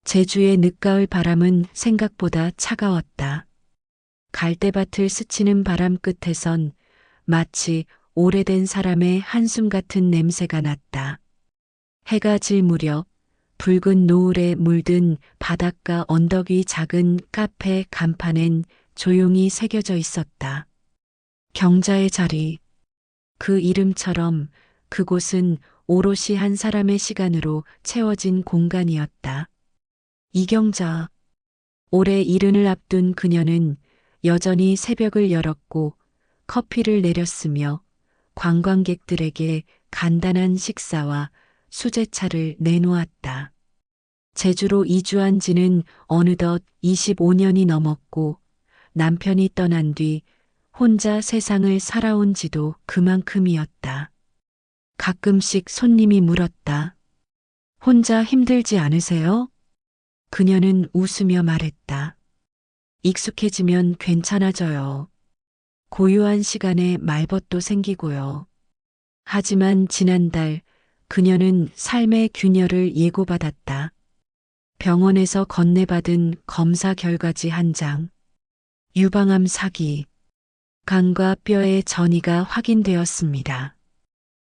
제주의 늦가을 바람은 생각보다 차가웠다. 갈대밭을 스치는 바람 끝에선 마치 오래된 사람의 한숨 같은 냄새가 났다. 해가 질 무렵 붉은 노을에 물든 바닷가 언덕 위 작은 카페 간판엔 조용히 새겨져 있었다. 경자의 자리. 그 이름처럼 그곳은 오롯이 한 사람의 시간으로 채워진 공간이었다. 이경자. 올해 이른을 앞둔 그녀는 여전히 새벽을 열었고 커피를 내렸으며 관광객들에게 간단한 식사와 수제차를 내놓았다. 제주로 이주한 지는 어느덧 25년이 넘었고 남편이 떠난 뒤 혼자 세상을 살아온 지도 그만큼이었다. 가끔씩 손님이 물었다. 혼자 힘들지 않으세요? 그녀는 웃으며 말했다. 익숙해지면 괜찮아져요. 고요한 시간에 말벗도 생기고요. 하지만 지난달 그녀는 삶의 균열을 예고받았다. 병원에서 건네받은 검사 결과지 한 장. 유방암 사기. 간과 뼈의 전이가 확인되었습니다.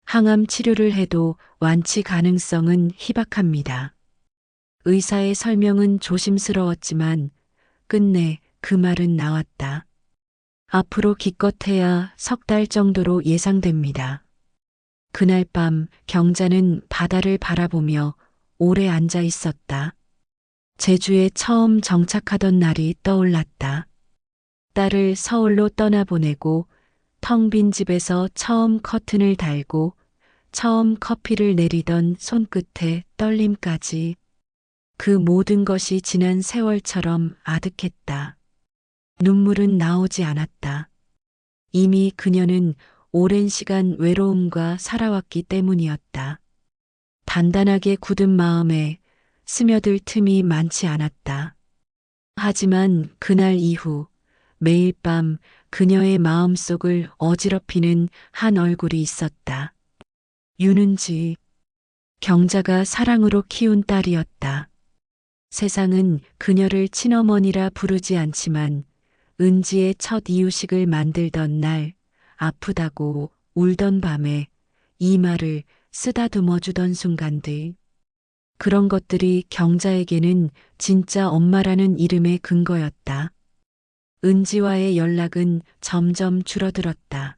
항암 치료를 해도 완치 가능성은 희박합니다. 의사의 설명은 조심스러웠지만 끝내 그 말은 나왔다. 앞으로 기껏해야 석 달 정도로 예상됩니다. 그날 밤 경자는 바다를 바라보며 오래 앉아 있었다. 제주에 처음 정착하던 날이 떠올랐다. 딸을 서울로 떠나보내고 텅 빈 집에서 처음 커튼을 달고 처음 커피를 내리던 손끝의 떨림까지 그 모든 것이 지난 세월처럼 아득했다. 눈물은 나오지 않았다. 이미 그녀는 오랜 시간 외로움과 살아왔기 때문이었다. 단단하게 굳은 마음에 스며들 틈이 많지 않았다. 하지만 그날 이후 매일 밤 그녀의 마음속을 어지럽히는 한 얼굴이 있었다. 윤은지. 경자가 사랑으로 키운 딸이었다. 세상은 그녀를 친어머니라 부르지 않지만 은지의 첫 이유식을 만들던 날 아프다고 울던 밤에 이 말을 쓰다듬어 주던 순간들. 그런 것들이 경자에게는 진짜 엄마라는 이름의 근거였다. 은지와의 연락은 점점 줄어들었다.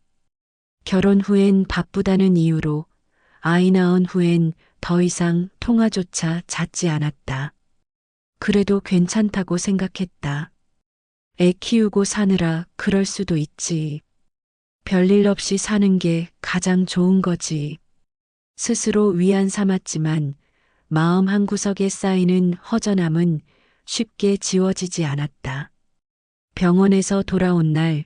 결혼 후엔 바쁘다는 이유로 아이 낳은 후엔 더 이상 통화조차 잦지 않았다. 그래도 괜찮다고 생각했다. 애 키우고 사느라 그럴 수도 있지. 별일 없이 사는 게 가장 좋은 거지. 스스로 위안 삼았지만 마음 한구석에 쌓이는 허전함은 쉽게 지워지지 않았다. 병원에서 돌아온 날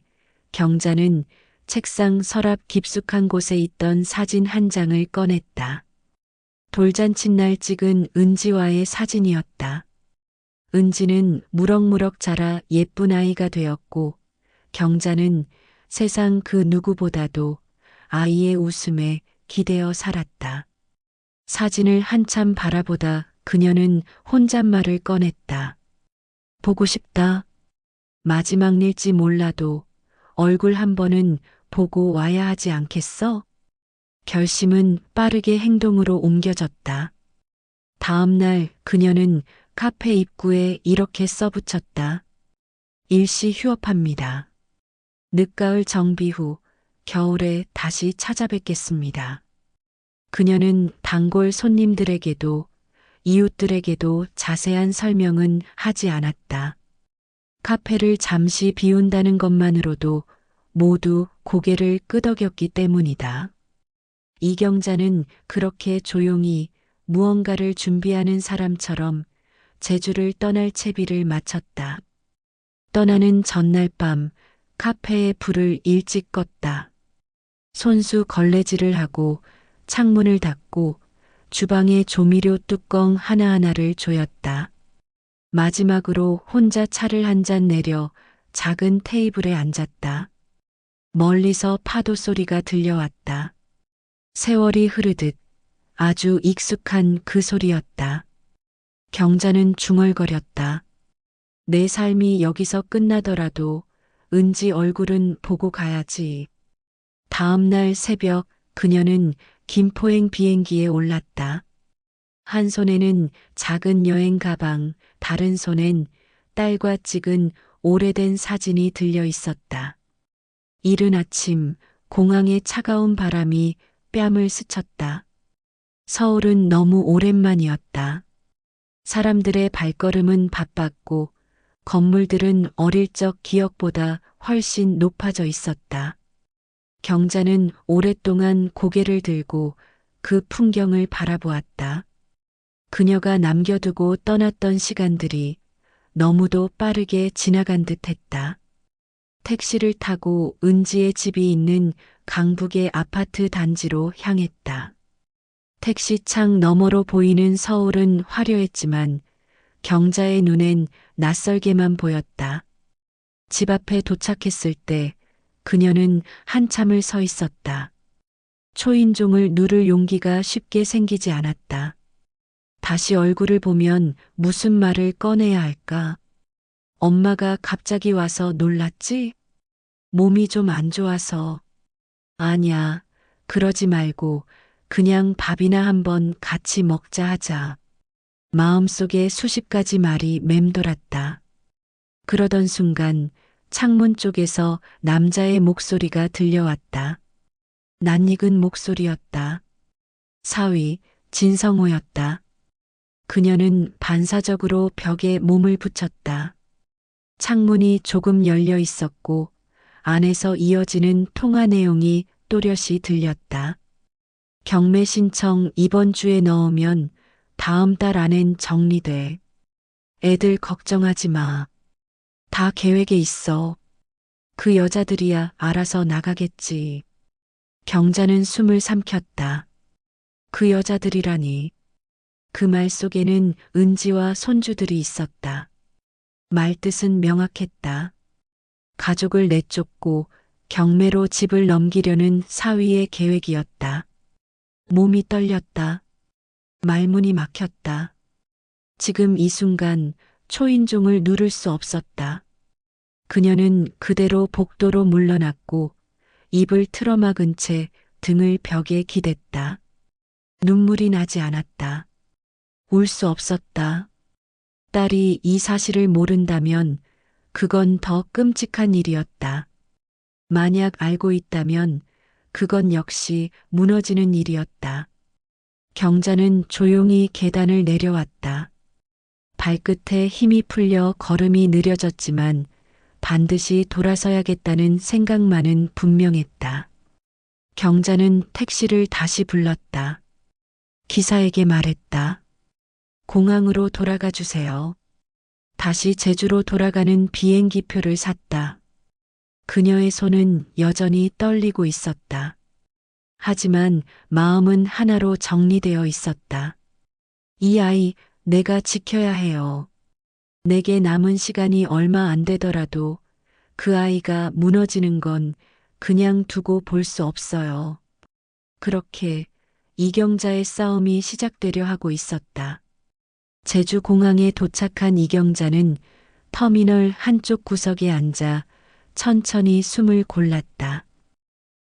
경자는 책상 서랍 깊숙한 곳에 있던 사진 한 장을 꺼냈다. 돌잔치 날 찍은 은지와의 사진이었다. 은지는 무럭무럭 자라 예쁜 아이가 되었고 경자는 세상 그 누구보다도 아이의 웃음에 기대어 살았다. 사진을 한참 바라보다 그녀는 혼잣말을 꺼냈다. 보고 싶다. 마지막일지 몰라도 얼굴 한 번은 보고 와야 하지 않겠어? 결심은 빠르게 행동으로 옮겨졌다. 다음 날 그녀는 카페 입구에 이렇게 써붙였다. 일시 휴업합니다. 늦가을 정비 후 겨울에 다시 찾아뵙겠습니다. 그녀는 단골 손님들에게도 이웃들에게도 자세한 설명은 하지 않았다. 카페를 잠시 비운다는 것만으로도 모두 고개를 끄덕였기 때문이다. 이경자는 그렇게 조용히 무언가를 준비하는 사람처럼 제주를 떠날 채비를 마쳤다. 떠나는 전날 밤 카페의 불을 일찍 껐다. 손수 걸레질을 하고 창문을 닫고 주방의 조미료 뚜껑 하나하나를 조였다. 마지막으로 혼자 차를 한 잔 내려 작은 테이블에 앉았다. 멀리서 파도 소리가 들려왔다. 세월이 흐르듯 아주 익숙한 그 소리였다. 경자는 중얼거렸다. 내 삶이 여기서 끝나더라도 은지 얼굴은 보고 가야지. 다음 날 새벽 그녀는 김포행 비행기에 올랐다. 한 손에는 작은 여행 가방, 다른 손엔 딸과 찍은 오래된 사진이 들려 있었다. 이른 아침 공항의 차가운 바람이 뺨을 스쳤다. 서울은 너무 오랜만이었다. 사람들의 발걸음은 바빴고 건물들은 어릴 적 기억보다 훨씬 높아져 있었다. 경자는 오랫동안 고개를 들고 그 풍경을 바라보았다. 그녀가 남겨두고 떠났던 시간들이 너무도 빠르게 지나간 듯 했다. 택시를 타고 은지의 집이 있는 강북의 아파트 단지로 향했다. 택시 창 너머로 보이는 서울은 화려했지만 경자의 눈엔 낯설게만 보였다. 집 앞에 도착했을 때 그녀는 한참을 서 있었다. 초인종을 누를 용기가 쉽게 생기지 않았다. 다시 얼굴을 보면 무슨 말을 꺼내야 할까? 엄마가 갑자기 와서 놀랐지? 몸이 좀 안 좋아서. 아니야, 그러지 말고 그냥 밥이나 한번 같이 먹자 하자. 마음속에 수십 가지 말이 맴돌았다. 그러던 순간 창문 쪽에서 남자의 목소리가 들려왔다. 낯익은 목소리였다. 사위, 진성호였다. 그녀는 반사적으로 벽에 몸을 붙였다. 창문이 조금 열려 있었고 안에서 이어지는 통화 내용이 또렷이 들렸다. 경매 신청 이번 주에 넣으면 다음 달 안엔 정리돼. 애들 걱정하지 마. 다 계획에 있어. 그 여자들이야 알아서 나가겠지. 경자는 숨을 삼켰다. 그 여자들이라니. 그 말 속에는 은지와 손주들이 있었다. 말뜻은 명확했다. 가족을 내쫓고 경매로 집을 넘기려는 사위의 계획이었다. 몸이 떨렸다. 말문이 막혔다. 지금 이 순간 초인종을 누를 수 없었다. 그녀는 그대로 복도로 물러났고 입을 틀어막은 채 등을 벽에 기댔다. 눈물이 나지 않았다. 울 수 없었다. 딸이 이 사실을 모른다면 그건 더 끔찍한 일이었다. 만약 알고 있다면 그건 역시 무너지는 일이었다. 경자는 조용히 계단을 내려왔다. 발끝에 힘이 풀려 걸음이 느려졌지만 반드시 돌아서야겠다는 생각만은 분명했다. 경자는 택시를 다시 불렀다. 기사에게 말했다. 공항으로 돌아가 주세요. 다시 제주로 돌아가는 비행기 표를 샀다. 그녀의 손은 여전히 떨리고 있었다. 하지만 마음은 하나로 정리되어 있었다. 이 아이 내가 지켜야 해요. 내게 남은 시간이 얼마 안 되더라도 그 아이가 무너지는 건 그냥 두고 볼 수 없어요. 그렇게 이경자의 싸움이 시작되려 하고 있었다. 제주 공항에 도착한 이경자는 터미널 한쪽 구석에 앉아 천천히 숨을 골랐다.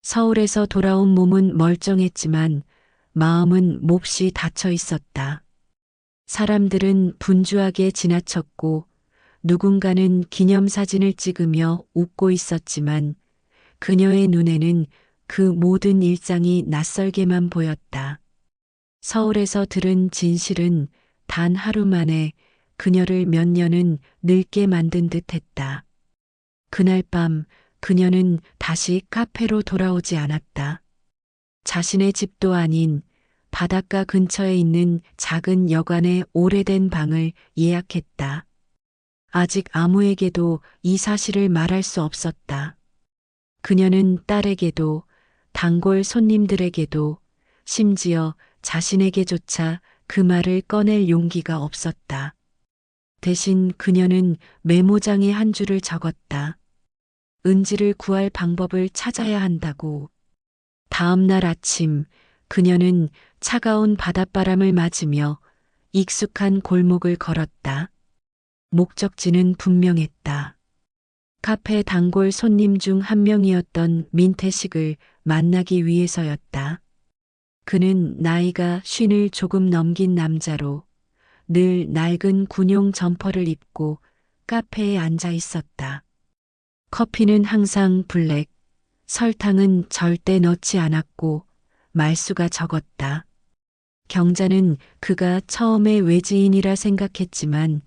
서울에서 돌아온 몸은 멀쩡했지만 마음은 몹시 닫혀 있었다. 사람들은 분주하게 지나쳤고 누군가는 기념사진을 찍으며 웃고 있었지만 그녀의 눈에는 그 모든 일상이 낯설게만 보였다. 서울에서 들은 진실은 단 하루 만에 그녀를 몇 년은 늙게 만든 듯 했다. 그날 밤 그녀는 다시 카페로 돌아오지 않았다. 자신의 집도 아닌 바닷가 근처에 있는 작은 여관의 오래된 방을 예약했다. 아직 아무에게도 이 사실을 말할 수 없었다. 그녀는 딸에게도 단골 손님들에게도 심지어 자신에게조차 그 말을 꺼낼 용기가 없었다. 대신 그녀는 메모장에 한 줄을 적었다. 은지를 구할 방법을 찾아야 한다고. 다음 날 아침 그녀는 차가운 바닷바람을 맞으며 익숙한 골목을 걸었다. 목적지는 분명했다. 카페 단골 손님 중 한 명이었던 민태식을 만나기 위해서였다. 그는 나이가 50을 조금 넘긴 남자로 늘 낡은 군용 점퍼를 입고 카페에 앉아 있었다. 커피는 항상 블랙, 설탕은 절대 넣지 않았고 말수가 적었다. 경자는 그가 처음에 외지인이라 생각했지만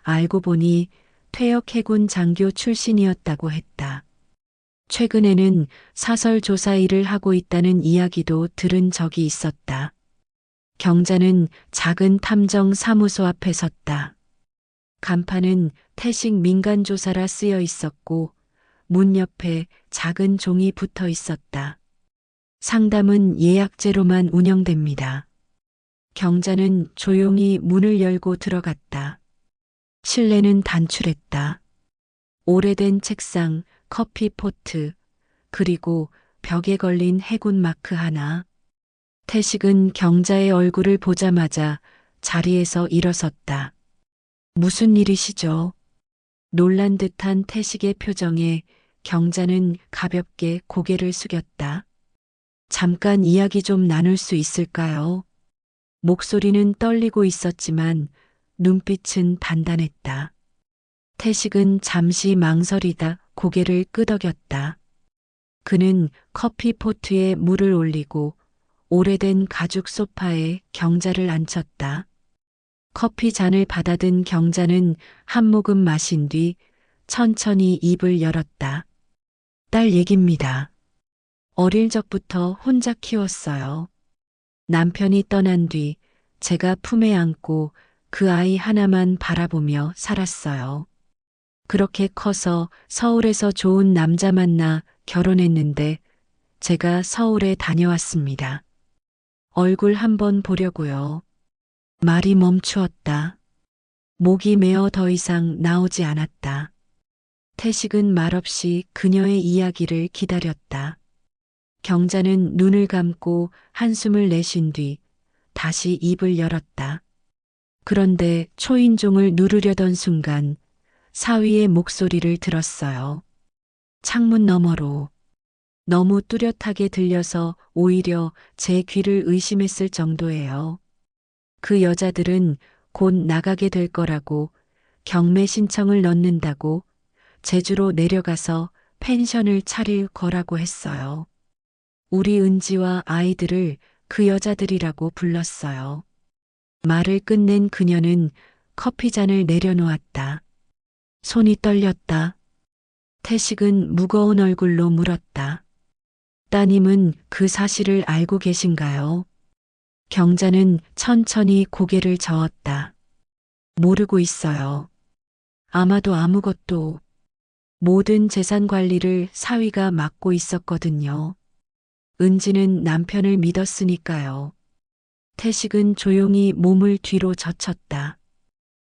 알고 보니 퇴역 해군 장교 출신이었다고 했다. 최근에는 사설 조사 일을 하고 있다는 이야기도 들은 적이 있었다. 경자는 작은 탐정 사무소 앞에 섰다. 간판은 태식 민간조사라 쓰여 있었고 문 옆에 작은 종이 붙어 있었다. 상담은 예약제로만 운영됩니다. 경자는 조용히 문을 열고 들어갔다. 실내는 단출했다. 오래된 책상, 커피 포트, 그리고 벽에 걸린 해군 마크 하나. 태식은 경자의 얼굴을 보자마자 자리에서 일어섰다. 무슨 일이시죠? 놀란 듯한 태식의 표정에 경자는 가볍게 고개를 숙였다. 잠깐 이야기 좀 나눌 수 있을까요? 목소리는 떨리고 있었지만 눈빛은 단단했다. 태식은 잠시 망설이다 고개를 끄덕였다. 그는 커피 포트에 물을 올리고 오래된 가죽 소파에 경자를 앉혔다. 커피 잔을 받아든 경자는 한 모금 마신 뒤 천천히 입을 열었다. 딸 얘기입니다. 어릴 적부터 혼자 키웠어요. 남편이 떠난 뒤 제가 품에 안고 그 아이 하나만 바라보며 살았어요. 그렇게 커서 서울에서 좋은 남자 만나 결혼했는데 제가 서울에 다녀왔습니다. 얼굴 한번 보려고요. 말이 멈추었다. 목이 메어 더 이상 나오지 않았다. 태식은 말없이 그녀의 이야기를 기다렸다. 경자는 눈을 감고 한숨을 내쉰 뒤 다시 입을 열었다. 그런데 초인종을 누르려던 순간 사위의 목소리를 들었어요. 창문 너머로. 너무 뚜렷하게 들려서 오히려 제 귀를 의심했을 정도예요. 그 여자들은 곧 나가게 될 거라고 경매 신청을 넣는다고 제주로 내려가서 펜션을 차릴 거라고 했어요. 우리 은지와 아이들을 그 여자들이라고 불렀어요. 말을 끝낸 그녀는 커피잔을 내려놓았다. 손이 떨렸다. 태식은 무거운 얼굴로 물었다. 따님은 그 사실을 알고 계신가요? 경자는 천천히 고개를 저었다. 모르고 있어요. 아마도 아무것도. 모든 재산 관리를 사위가 맡고 있었거든요. 은지는 남편을 믿었으니까요. 태식은 조용히 몸을 뒤로 젖혔다.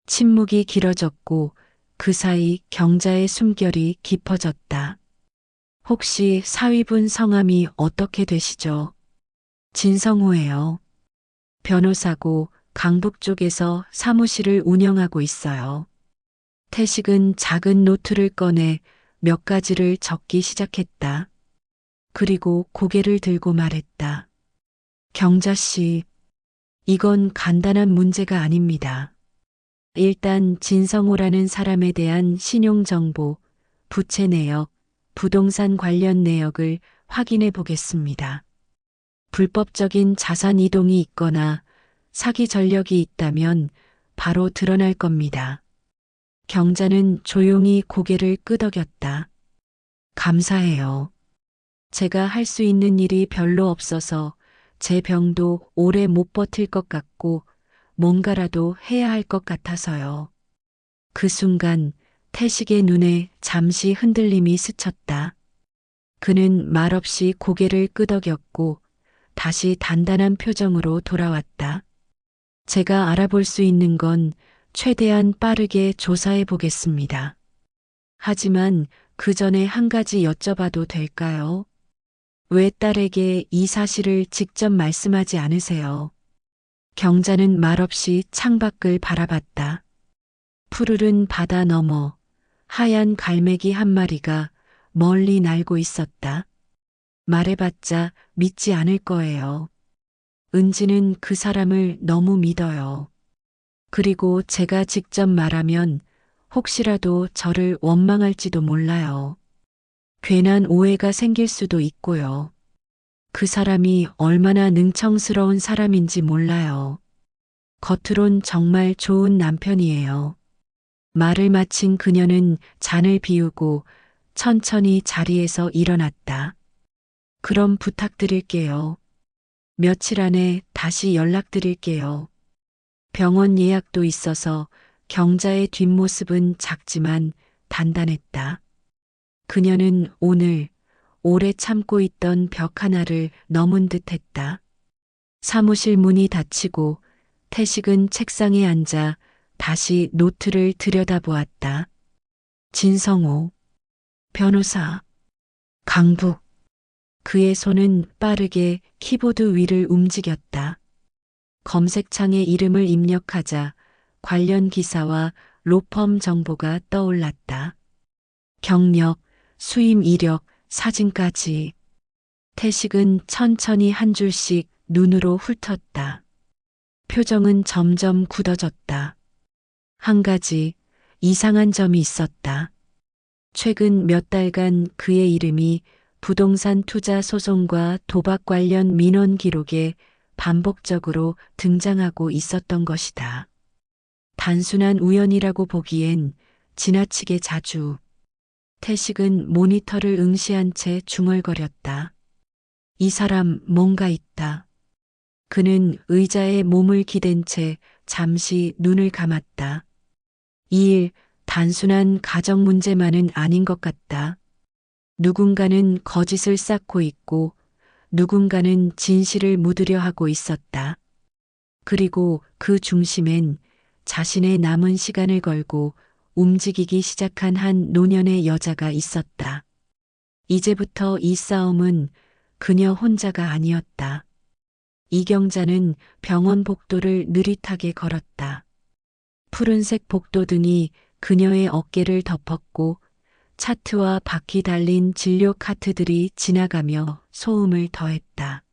침묵이 길어졌고 그 사이 경자의 숨결이 깊어졌다. 혹시 사위분 성함이 어떻게 되시죠? 진성호예요. 변호사고 강북 쪽에서 사무실을 운영하고 있어요. 태식은 작은 노트를 꺼내 몇 가지를 적기 시작했다. 그리고 고개를 들고 말했다. 경자 씨, 이건 간단한 문제가 아닙니다. 일단 진성호라는 사람에 대한 신용정보, 부채 내역, 부동산 관련 내역을 확인해 보겠습니다. 불법적인 자산 이동이 있거나 사기 전력이 있다면 바로 드러날 겁니다. 경자는 조용히 고개를 끄덕였다. 감사해요. 제가 할 수 있는 일이 별로 없어서 제 병도 오래 못 버틸 것 같고 뭔가라도 해야 할 것 같아서요. 그 순간 태식의 눈에 잠시 흔들림이 스쳤다. 그는 말없이 고개를 끄덕였고 다시 단단한 표정으로 돌아왔다. 제가 알아볼 수 있는 건 최대한 빠르게 조사해 보겠습니다. 하지만 그 전에 한 가지 여쭤봐도 될까요? 왜 딸에게 이 사실을 직접 말씀하지 않으세요? 경자는 말없이 창밖을 바라봤다. 푸르른 바다 너머 하얀 갈매기 한 마리가 멀리 날고 있었다. 말해봤자 믿지 않을 거예요. 은지는 그 사람을 너무 믿어요. 그리고 제가 직접 말하면 혹시라도 저를 원망할지도 몰라요. 괜한 오해가 생길 수도 있고요. 그 사람이 얼마나 능청스러운 사람인지 몰라요. 겉으론 정말 좋은 남편이에요. 말을 마친 그녀는 잔을 비우고 천천히 자리에서 일어났다. 그럼 부탁드릴게요. 며칠 안에 다시 연락드릴게요. 병원 예약도 있어서 경자의 뒷모습은 작지만 단단했다. 그녀는 오늘 오래 참고 있던 벽 하나를 넘은 듯 했다. 사무실 문이 닫히고 태식은 책상에 앉아 다시 노트를 들여다보았다. 진성호, 변호사, 강북. 그의 손은 빠르게 키보드 위를 움직였다. 검색창에 이름을 입력하자 관련 기사와 로펌 정보가 떠올랐다. 경력, 수임 이력, 사진까지. 태식은 천천히 한 줄씩 눈으로 훑었다. 표정은 점점 굳어졌다. 한 가지 이상한 점이 있었다. 최근 몇 달간 그의 이름이 부동산 투자 소송과 도박 관련 민원 기록에 반복적으로 등장하고 있었던 것이다. 단순한 우연이라고 보기엔 지나치게 자주. 태식은 모니터를 응시한 채 중얼거렸다. 이 사람 뭔가 있다. 그는 의자에 몸을 기댄 채 잠시 눈을 감았다. 이 일 단순한 가정 문제만은 아닌 것 같다. 누군가는 거짓을 쌓고 있고 누군가는 진실을 묻으려 하고 있었다. 그리고 그 중심엔 자신의 남은 시간을 걸고 움직이기 시작한 한 노년의 여자가 있었다. 이제부터 이 싸움은 그녀 혼자가 아니었다. 이경자는 병원 복도를 느릿하게 걸었다. 푸른색 복도등이 그녀의 어깨를 덮었고 차트와 바퀴 달린 진료 카트들이 지나가며 소음을 더했다.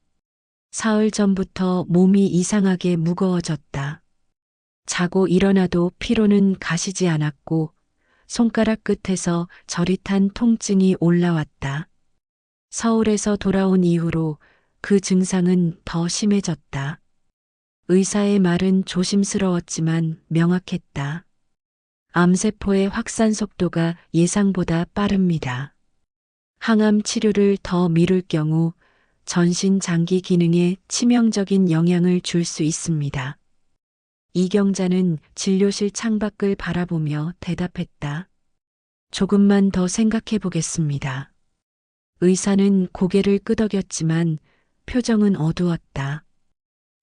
사흘 전부터 몸이 이상하게 무거워졌다. 자고 일어나도 피로는 가시지 않았고 손가락 끝에서 저릿한 통증이 올라왔다. 서울에서 돌아온 이후로 그 증상은 더 심해졌다. 의사의 말은 조심스러웠지만 명확했다. 암세포의 확산 속도가 예상보다 빠릅니다. 항암 치료를 더 미룰 경우 전신 장기 기능에 치명적인 영향을 줄 수 있습니다. 이경자는 진료실 창밖을 바라보며 대답했다. 조금만 더 생각해 보겠습니다. 의사는 고개를 끄덕였지만 표정은 어두웠다.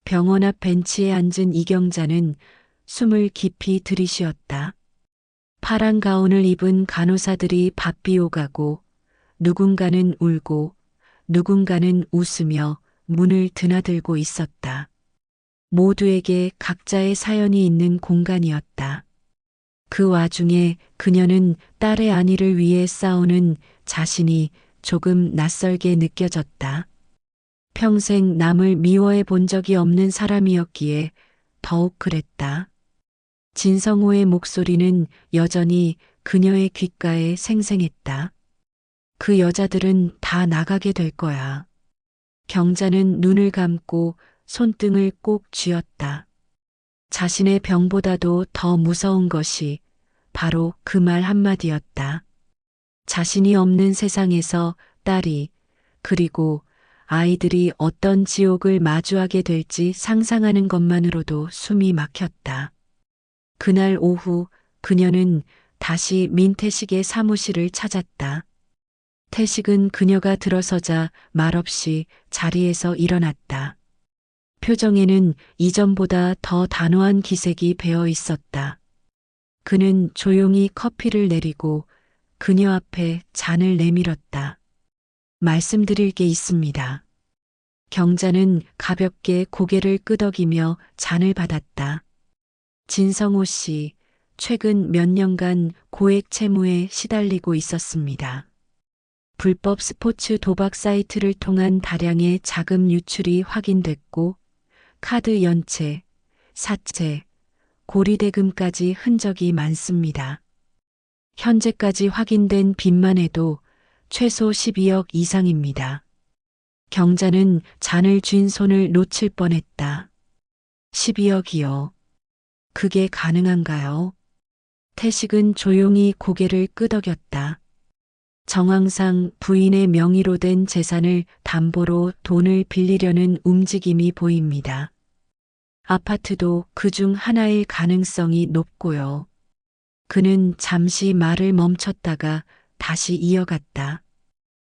병원 앞 벤치에 앉은 이경자는 숨을 깊이 들이쉬었다. 파란 가운을 입은 간호사들이 바삐 오가고 누군가는 울고 누군가는 웃으며 문을 드나들고 있었다. 모두에게 각자의 사연이 있는 공간이었다. 그 와중에 그녀는 딸의 안위를 위해 싸우는 자신이 조금 낯설게 느껴졌다. 평생 남을 미워해 본 적이 없는 사람이었기에 더욱 그랬다. 진성호의 목소리는 여전히 그녀의 귓가에 생생했다. 그 여자들은 다 나가게 될 거야. 경자는 눈을 감고 손등을 꼭 쥐었다. 자신의 병보다도 더 무서운 것이 바로 그 말 한마디였다. 자신이 없는 세상에서 딸이 그리고 아이들이 어떤 지옥을 마주하게 될지 상상하는 것만으로도 숨이 막혔다. 그날 오후 그녀는 다시 민태식의 사무실을 찾았다. 태식은 그녀가 들어서자 말없이 자리에서 일어났다. 표정에는 이전보다 더 단호한 기색이 배어 있었다. 그는 조용히 커피를 내리고 그녀 앞에 잔을 내밀었다. 말씀드릴 게 있습니다. 경자는 가볍게 고개를 끄덕이며 잔을 받았다. 진성호 씨, 최근 몇 년간 고액 채무에 시달리고 있었습니다. 불법 스포츠 도박 사이트를 통한 다량의 자금 유출이 확인됐고, 카드 연체, 사채, 고리대금까지 흔적이 많습니다. 현재까지 확인된 빚만 해도 최소 12억 이상입니다. 경자는 잔을 쥔 손을 놓칠 뻔했다. 12억이요. 그게 가능한가요? 태식은 조용히 고개를 끄덕였다. 정황상 부인의 명의로 된 재산을 담보로 돈을 빌리려는 움직임이 보입니다. 아파트도 그중 하나일 가능성이 높고요. 그는 잠시 말을 멈췄다가 다시 이어갔다.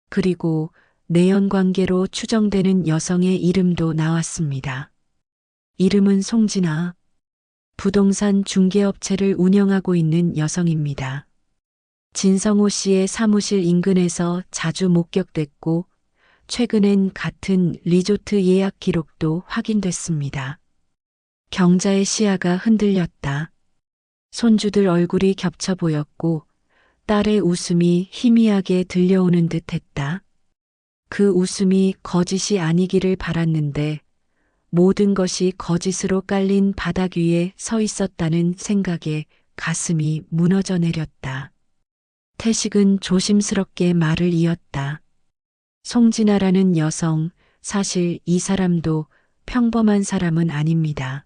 그리고 내연 관계로 추정되는 여성의 이름도 나왔습니다. 이름은 송진아. 부동산 중개업체를 운영하고 있는 여성입니다. 진성호 씨의 사무실 인근에서 자주 목격됐고, 최근엔 같은 리조트 예약 기록도 확인됐습니다. 경자의 시야가 흔들렸다. 손주들 얼굴이 겹쳐 보였고, 딸의 웃음이 희미하게 들려오는 듯 했다. 그 웃음이 거짓이 아니기를 바랐는데, 모든 것이 거짓으로 깔린 바닥 위에 서 있었다는 생각에 가슴이 무너져 내렸다. 태식은 조심스럽게 말을 이었다. 송진아라는 여성, 사실 이 사람도 평범한 사람은 아닙니다.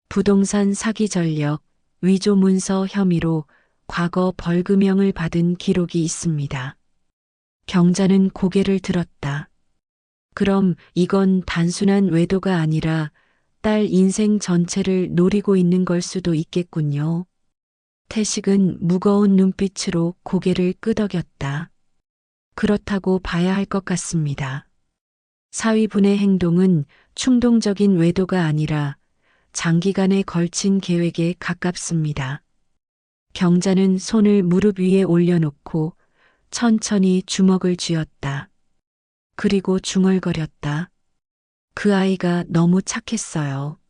부동산 사기 전력, 위조 문서 혐의로 과거 벌금형을 받은 기록이 있습니다. 경자는 고개를 들었다. 그럼 이건 단순한 외도가 아니라 딸 인생 전체를 노리고 있는 걸 수도 있겠군요. 태식은 무거운 눈빛으로 고개를 끄덕였다. 그렇다고 봐야 할 것 같습니다. 사위분의 행동은 충동적인 외도가 아니라 장기간에 걸친 계획에 가깝습니다. 경자는 손을 무릎 위에 올려놓고 천천히 주먹을 쥐었다. 그리고 중얼거렸다. 그 아이가 너무 착했어요.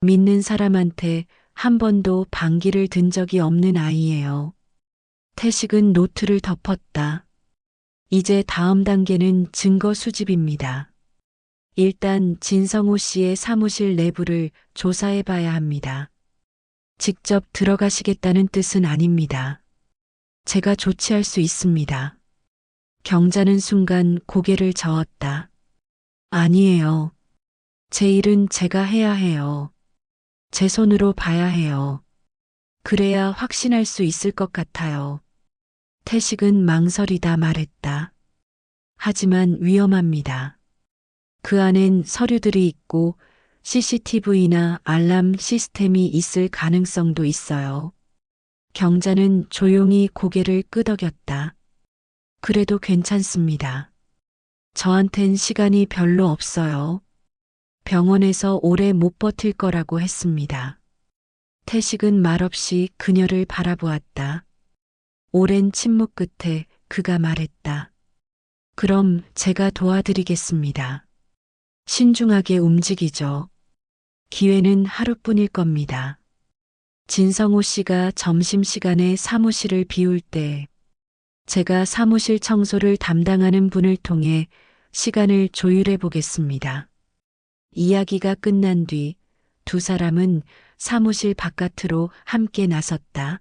믿는 사람한테 한 번도 반기를 든 적이 없는 아이예요. 태식은 노트를 덮었다. 이제 다음 단계는 증거 수집입니다. 일단 진성호 씨의 사무실 내부를 조사해 봐야 합니다. 직접 들어가시겠다는 뜻은 아닙니다. 제가 조치할 수 있습니다. 경자는 순간 고개를 저었다. 아니에요. 제 일은 제가 해야 해요. 제 손으로 봐야 해요. 그래야 확신할 수 있을 것 같아요. 태식은 망설이다 말했다. 하지만 위험합니다. 그 안엔 서류들이 있고 CCTV나 알람 시스템이 있을 가능성도 있어요. 경자는 조용히 고개를 끄덕였다. 그래도 괜찮습니다. 저한텐 시간이 별로 없어요. 병원에서 오래 못 버틸 거라고 했습니다. 태식은 말없이 그녀를 바라보았다. 오랜 침묵 끝에 그가 말했다. 그럼 제가 도와드리겠습니다. 신중하게 움직이죠. 기회는 하루뿐일 겁니다. 진성호 씨가 점심시간에 사무실을 비울 때 제가 사무실 청소를 담당하는 분을 통해 시간을 조율해 보겠습니다. 이야기가 끝난 뒤 두 사람은 사무실 바깥으로 함께 나섰다.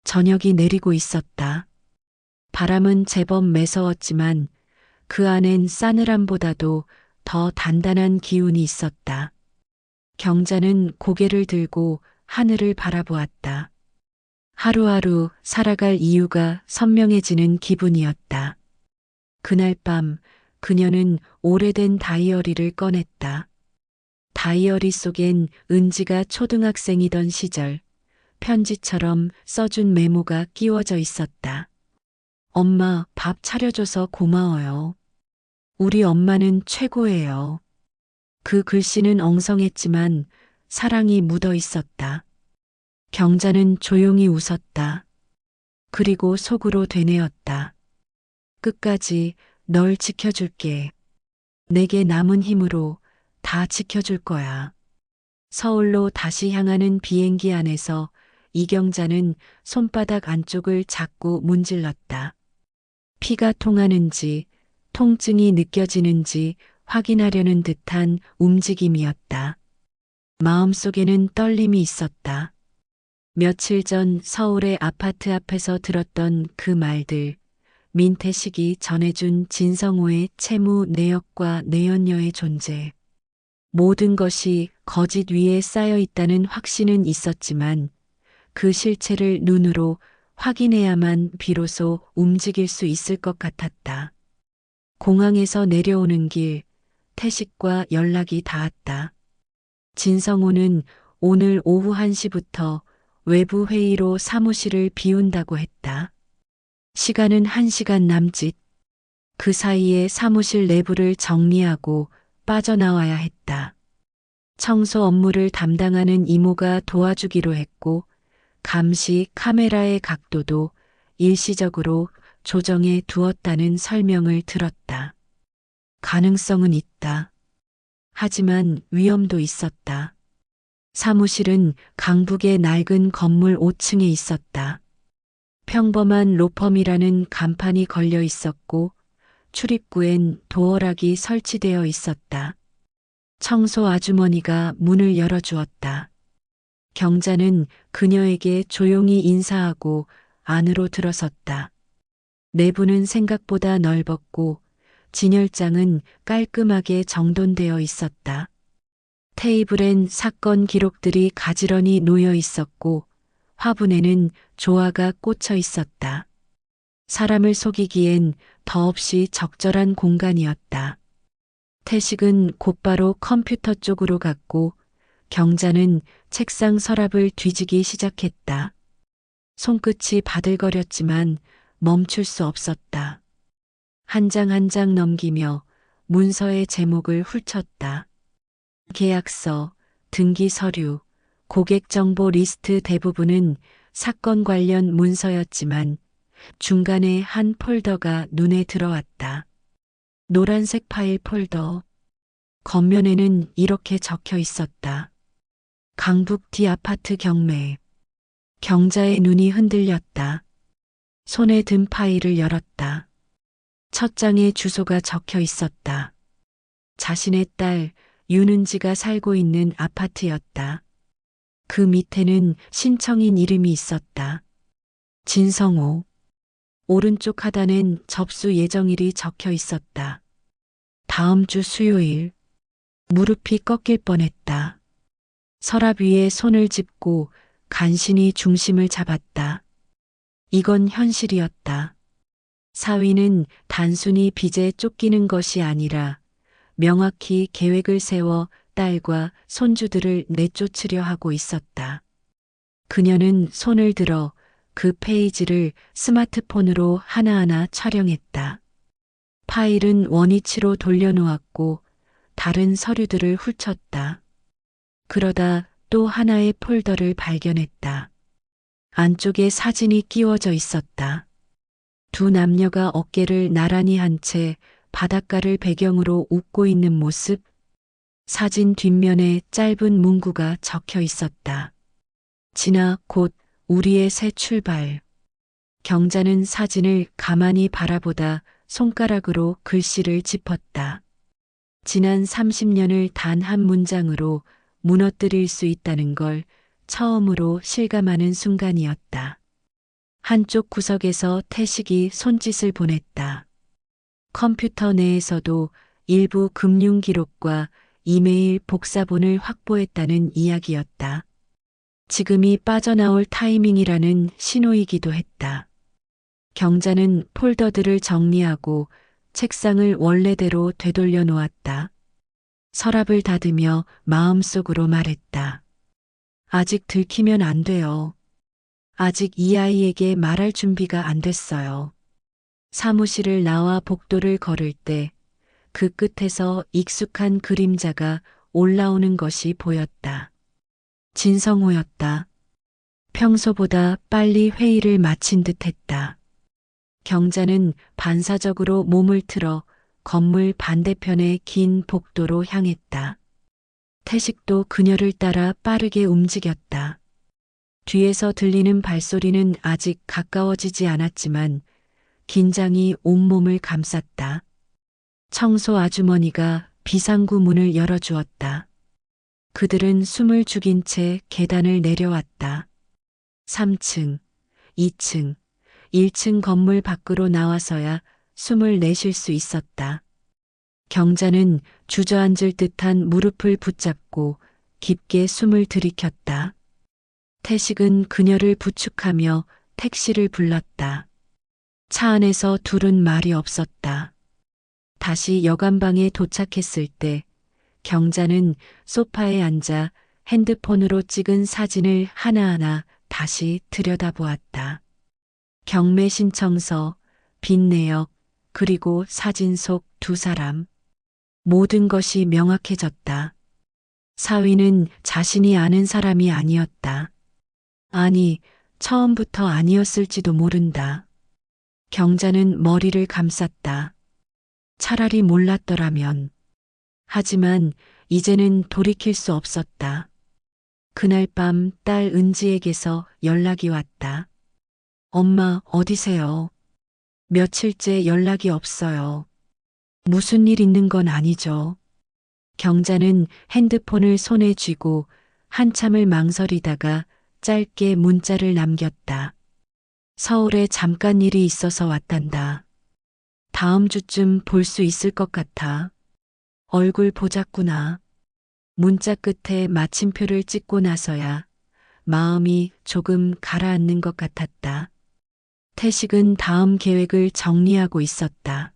저녁이 내리고 있었다. 바람은 제법 매서웠지만 그 안엔 싸늘함보다도 더 단단한 기운이 있었다. 경자는 고개를 들고 하늘을 바라보았다. 하루하루 살아갈 이유가 선명해지는 기분이었다. 그날 밤 그녀는 오래된 다이어리를 꺼냈다. 다이어리 속엔 은지가 초등학생이던 시절 편지처럼 써준 메모가 끼워져 있었다. 엄마, 밥 차려줘서 고마워요. 우리 엄마는 최고예요. 그 글씨는 엉성했지만 사랑이 묻어 있었다. 경자는 조용히 웃었다. 그리고 속으로 되뇌었다. 끝까지 널 지켜줄게. 내게 남은 힘으로 다 지켜줄 거야. 서울로 다시 향하는 비행기 안에서 이경자는 손바닥 안쪽을 자꾸 문질렀다. 피가 통하는지, 통증이 느껴지는지 확인하려는 듯한 움직임이었다. 마음속에는 떨림이 있었다. 며칠 전 서울의 아파트 앞에서 들었던 그 말들, 민태식이 전해준 진성호의 채무 내역과 내연녀의 존재. 모든 것이 거짓 위에 쌓여 있다는 확신은 있었지만 그 실체를 눈으로 확인해야만 비로소 움직일 수 있을 것 같았다. 공항에서 내려오는 길, 태식과 연락이 닿았다. 진성호는 오늘 오후 1시부터 외부 회의로 사무실을 비운다고 했다. 시간은 1시간 남짓. 그 사이에 사무실 내부를 정리하고 빠져나와야 했다. 청소 업무를 담당하는 이모가 도와주기로 했고, 감시 카메라의 각도도 일시적으로 조정해 두었다는 설명을 들었다. 가능성은 있다. 하지만 위험도 있었다. 사무실은 강북의 낡은 건물 5층에 있었다. 평범한 로펌이라는 간판이 걸려 있었고 출입구엔 도어락이 설치되어 있었다. 청소 아주머니가 문을 열어주었다. 경자는 그녀에게 조용히 인사하고 안으로 들어섰다. 내부는 생각보다 넓었고 진열장은 깔끔하게 정돈되어 있었다. 테이블엔 사건 기록들이 가지런히 놓여 있었고 화분에는 조화가 꽂혀 있었다. 사람을 속이기엔 더없이 적절한 공간이었다. 태식은 곧바로 컴퓨터 쪽으로 갔고 경자는 책상 서랍을 뒤지기 시작했다. 손끝이 바들거렸지만 멈출 수 없었다. 한 장 한 장 넘기며 문서의 제목을 훑쳤다. 계약서, 등기 서류, 고객 정보 리스트 대부분은 사건 관련 문서였지만 중간에 한 폴더가 눈에 들어왔다. 노란색 파일 폴더. 겉면에는 이렇게 적혀 있었다. 강북 D 아파트 경매. 경자의 눈이 흔들렸다. 손에 든 파일을 열었다. 첫 장에 주소가 적혀 있었다. 자신의 딸 윤은지가 살고 있는 아파트였다. 그 밑에는 신청인 이름이 있었다. 진성호. 오른쪽 하단엔 접수 예정일이 적혀 있었다. 다음 주 수요일. 무릎이 꺾일 뻔했다. 서랍 위에 손을 짚고 간신히 중심을 잡았다. 이건 현실이었다. 사위는 단순히 빚에 쫓기는 것이 아니라 명확히 계획을 세워 딸과 손주들을 내쫓으려 하고 있었다. 그녀는 손을 들어 그 페이지를 스마트폰으로 하나하나 촬영했다. 파일은 원위치로 돌려놓았고 다른 서류들을 훑쳤다. 그러다 또 하나의 폴더를 발견했다. 안쪽에 사진이 끼워져 있었다. 두 남녀가 어깨를 나란히 한 채 바닷가를 배경으로 웃고 있는 모습. 사진 뒷면에 짧은 문구가 적혀 있었다. 진아, 곧 우리의 새 출발. 경자는 사진을 가만히 바라보다 손가락으로 글씨를 짚었다. 지난 30년을 단 한 문장으로 무너뜨릴 수 있다는 걸 처음으로 실감하는 순간이었다. 한쪽 구석에서 태식이 손짓을 보냈다. 컴퓨터 내에서도 일부 금융 기록과 이메일 복사본을 확보했다는 이야기였다. 지금이 빠져나올 타이밍이라는 신호이기도 했다. 경자는 폴더들을 정리하고 책상을 원래대로 되돌려 놓았다. 서랍을 닫으며 마음속으로 말했다. 아직 들키면 안 돼요. 아직 이 아이에게 말할 준비가 안 됐어요. 사무실을 나와 복도를 걸을 때 그 끝에서 익숙한 그림자가 올라오는 것이 보였다. 진성호였다. 평소보다 빨리 회의를 마친 듯 했다. 경자는 반사적으로 몸을 틀어 건물 반대편의 긴 복도로 향했다. 태식도 그녀를 따라 빠르게 움직였다. 뒤에서 들리는 발소리는 아직 가까워지지 않았지만 긴장이 온몸을 감쌌다. 청소 아주머니가 비상구 문을 열어주었다. 그들은 숨을 죽인 채 계단을 내려왔다. 3층, 2층, 1층 건물 밖으로 나와서야 숨을 내쉴 수 있었다. 경자는 주저앉을 듯한 무릎을 붙잡고 깊게 숨을 들이켰다. 태식은 그녀를 부축하며 택시를 불렀다. 차 안에서 둘은 말이 없었다. 다시 여관방에 도착했을 때 경자는 소파에 앉아 핸드폰으로 찍은 사진을 하나하나 다시 들여다보았다. 경매 신청서, 빚 내역, 그리고 사진 속 두 사람. 모든 것이 명확해졌다. 사위는 자신이 아는 사람이 아니었다. 아니, 처음부터 아니었을지도 모른다. 경자는 머리를 감쌌다. 차라리 몰랐더라면. 하지만 이제는 돌이킬 수 없었다. 그날 밤 딸 은지에게서 연락이 왔다. 엄마, 어디세요? 며칠째 연락이 없어요. 무슨 일 있는 건 아니죠. 경자는 핸드폰을 손에 쥐고 한참을 망설이다가 짧게 문자를 남겼다. 서울에 잠깐 일이 있어서 왔단다. 다음 주쯤 볼 수 있을 것 같아. 얼굴 보자꾸나. 문자 끝에 마침표를 찍고 나서야 마음이 조금 가라앉는 것 같았다. 태식은 다음 계획을 정리하고 있었다.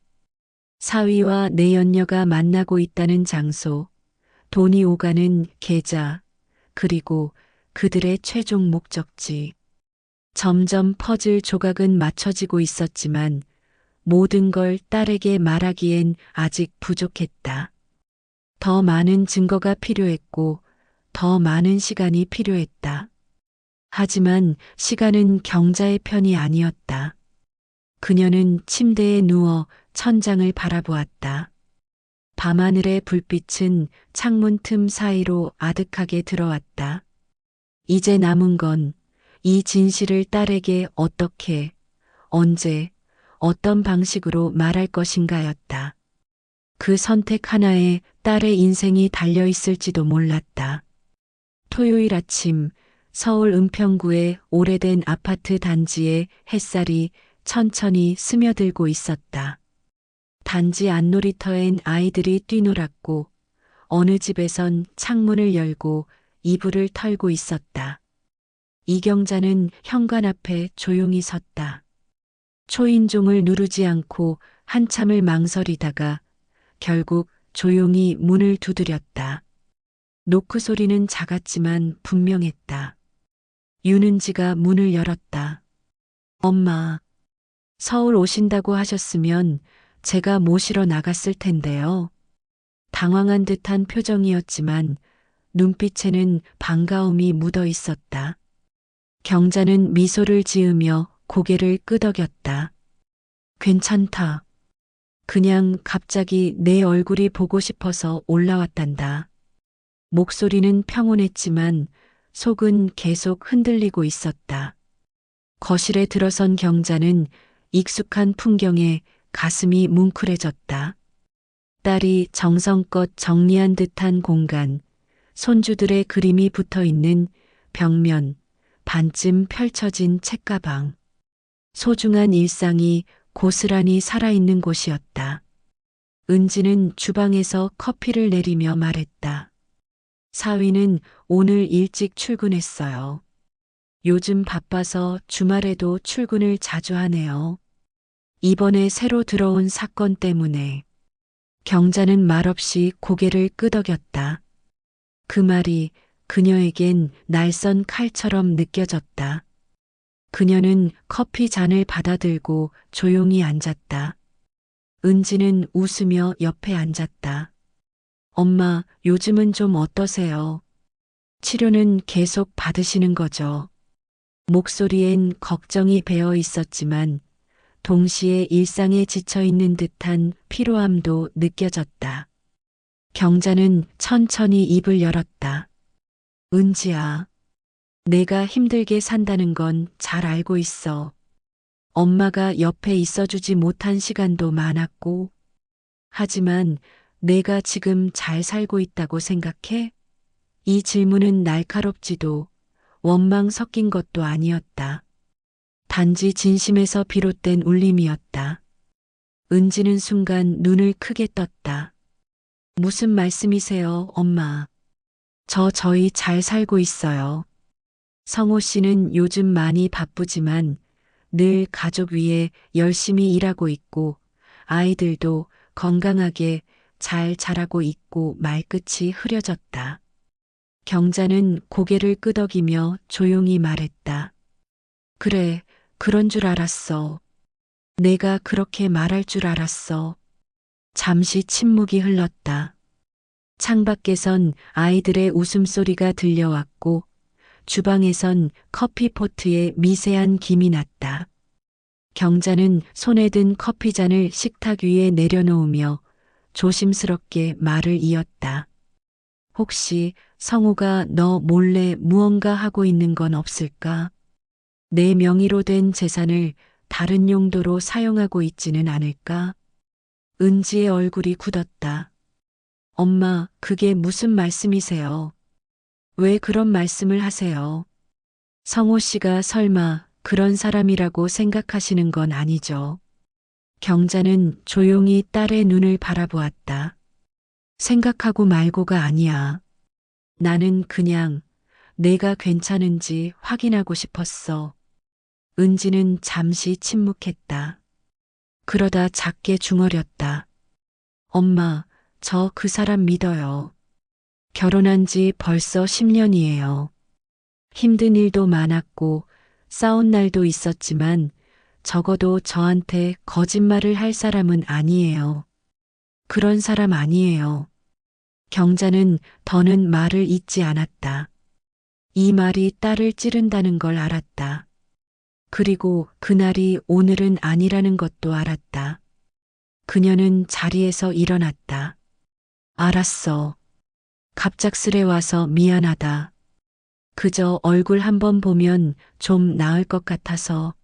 사위와 내연녀가 만나고 있다는 장소, 돈이 오가는 계좌, 그리고 그들의 최종 목적지. 점점 퍼즐 조각은 맞춰지고 있었지만 모든 걸 딸에게 말하기엔 아직 부족했다. 더 많은 증거가 필요했고 더 많은 시간이 필요했다. 하지만 시간은 경자의 편이 아니었다. 그녀는 침대에 누워 천장을 바라보았다. 밤하늘의 불빛은 창문 틈 사이로 아득하게 들어왔다. 이제 남은 건 이 진실을 딸에게 어떻게, 언제, 어떤 방식으로 말할 것인가였다. 그 선택 하나에 딸의 인생이 달려 있을지도 몰랐다. 토요일 아침 서울 은평구의 오래된 아파트 단지에 햇살이 천천히 스며들고 있었다. 단지 안놀이터엔 아이들이 뛰놀았고 어느 집에선 창문을 열고 이불을 털고 있었다. 이경자는 현관 앞에 조용히 섰다. 초인종을 누르지 않고 한참을 망설이다가 결국 조용히 문을 두드렸다. 노크 소리는 작았지만 분명했다. 윤은지가 문을 열었다. 엄마, 서울 오신다고 하셨으면 제가 모시러 나갔을 텐데요. 당황한 듯한 표정이었지만 눈빛에는 반가움이 묻어 있었다. 경자는 미소를 지으며 고개를 끄덕였다. 괜찮다. 그냥 갑자기 내 얼굴이 보고 싶어서 올라왔단다. 목소리는 평온했지만 속은 계속 흔들리고 있었다. 거실에 들어선 경자는 익숙한 풍경에 가슴이 뭉클해졌다. 딸이 정성껏 정리한 듯한 공간, 손주들의 그림이 붙어 있는 벽면, 반쯤 펼쳐진 책가방. 소중한 일상이 고스란히 살아있는 곳이었다. 은지는 주방에서 커피를 내리며 말했다. 사위는 오늘 일찍 출근했어요. 요즘 바빠서 주말에도 출근을 자주 하네요. 이번에 새로 들어온 사건 때문에. 경자는 말없이 고개를 끄덕였다. 그 말이 그녀에겐 날선 칼처럼 느껴졌다. 그녀는 커피 잔을 받아들고 조용히 앉았다. 은지는 웃으며 옆에 앉았다. 엄마, 요즘은 좀 어떠세요? 치료는 계속 받으시는 거죠? 목소리엔 걱정이 배어 있었지만 동시에 일상에 지쳐 있는 듯한 피로함도 느껴졌다. 경자는 천천히 입을 열었다. 은지야, 내가 힘들게 산다는 건 잘 알고 있어. 엄마가 옆에 있어주지 못한 시간도 많았고, 하지만 내가 지금 잘 살고 있다고 생각해? 이 질문은 날카롭지도 원망 섞인 것도 아니었다. 단지 진심에서 비롯된 울림이었다. 은지는 순간 눈을 크게 떴다. 무슨 말씀이세요, 엄마? 저희 잘 살고 있어요. 성호 씨는 요즘 많이 바쁘지만 늘 가족 위해 열심히 일하고 있고 아이들도 건강하게 잘 자라고 있고 말끝이 흐려졌다. 경자는 고개를 끄덕이며 조용히 말했다. 그래, 그런 줄 알았어. 내가 그렇게 말할 줄 알았어. 잠시 침묵이 흘렀다. 창밖에선 아이들의 웃음소리가 들려왔고 주방에선 커피포트에 미세한 김이 났다. 경자는 손에 든 커피잔을 식탁 위에 내려놓으며 조심스럽게 말을 이었다. 혹시 성우가 너 몰래 무언가 하고 있는 건 없을까? 내 명의로 된 재산을 다른 용도로 사용하고 있지는 않을까? 은지의 얼굴이 굳었다. 엄마, 그게 무슨 말씀이세요? 왜 그런 말씀을 하세요? 성호 씨가 설마 그런 사람이라고 생각하시는 건 아니죠? 경자는 조용히 딸의 눈을 바라보았다. 생각하고 말고가 아니야. 나는 그냥 내가 괜찮은지 확인하고 싶었어. 은지는 잠시 침묵했다. 그러다 작게 중얼였다. 엄마, 저 그 사람 믿어요. 결혼한 지 벌써 10년이에요. 힘든 일도 많았고 싸운 날도 있었지만 적어도 저한테 거짓말을 할 사람은 아니에요. 그런 사람 아니에요. 경자는 더는 말을 잇지 않았다. 이 말이 딸을 찌른다는 걸 알았다. 그리고 그날이 오늘은 아니라는 것도 알았다. 그녀는 자리에서 일어났다. 알았어. 갑작스레 와서 미안하다. 그저 얼굴 한번 보면 좀 나을 것 같아서.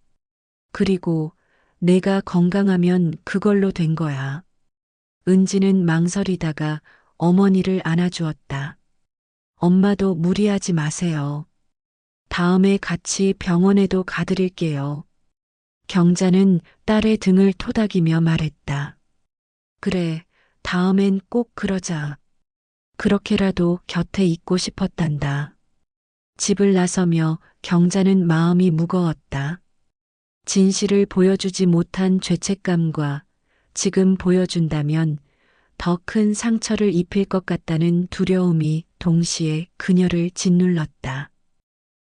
그리고 내가 건강하면 그걸로 된 거야. 은지는 망설이다가 어머니를 안아주었다. 엄마도 무리하지 마세요. 다음에 같이 병원에도 가드릴게요. 경자는 딸의 등을 토닥이며 말했다. 그래, 다음엔 꼭 그러자. 그렇게라도 곁에 있고 싶었단다. 집을 나서며 경자는 마음이 무거웠다. 진실을 보여주지 못한 죄책감과 지금 보여준다면 더 큰 상처를 입힐 것 같다는 두려움이 동시에 그녀를 짓눌렀다.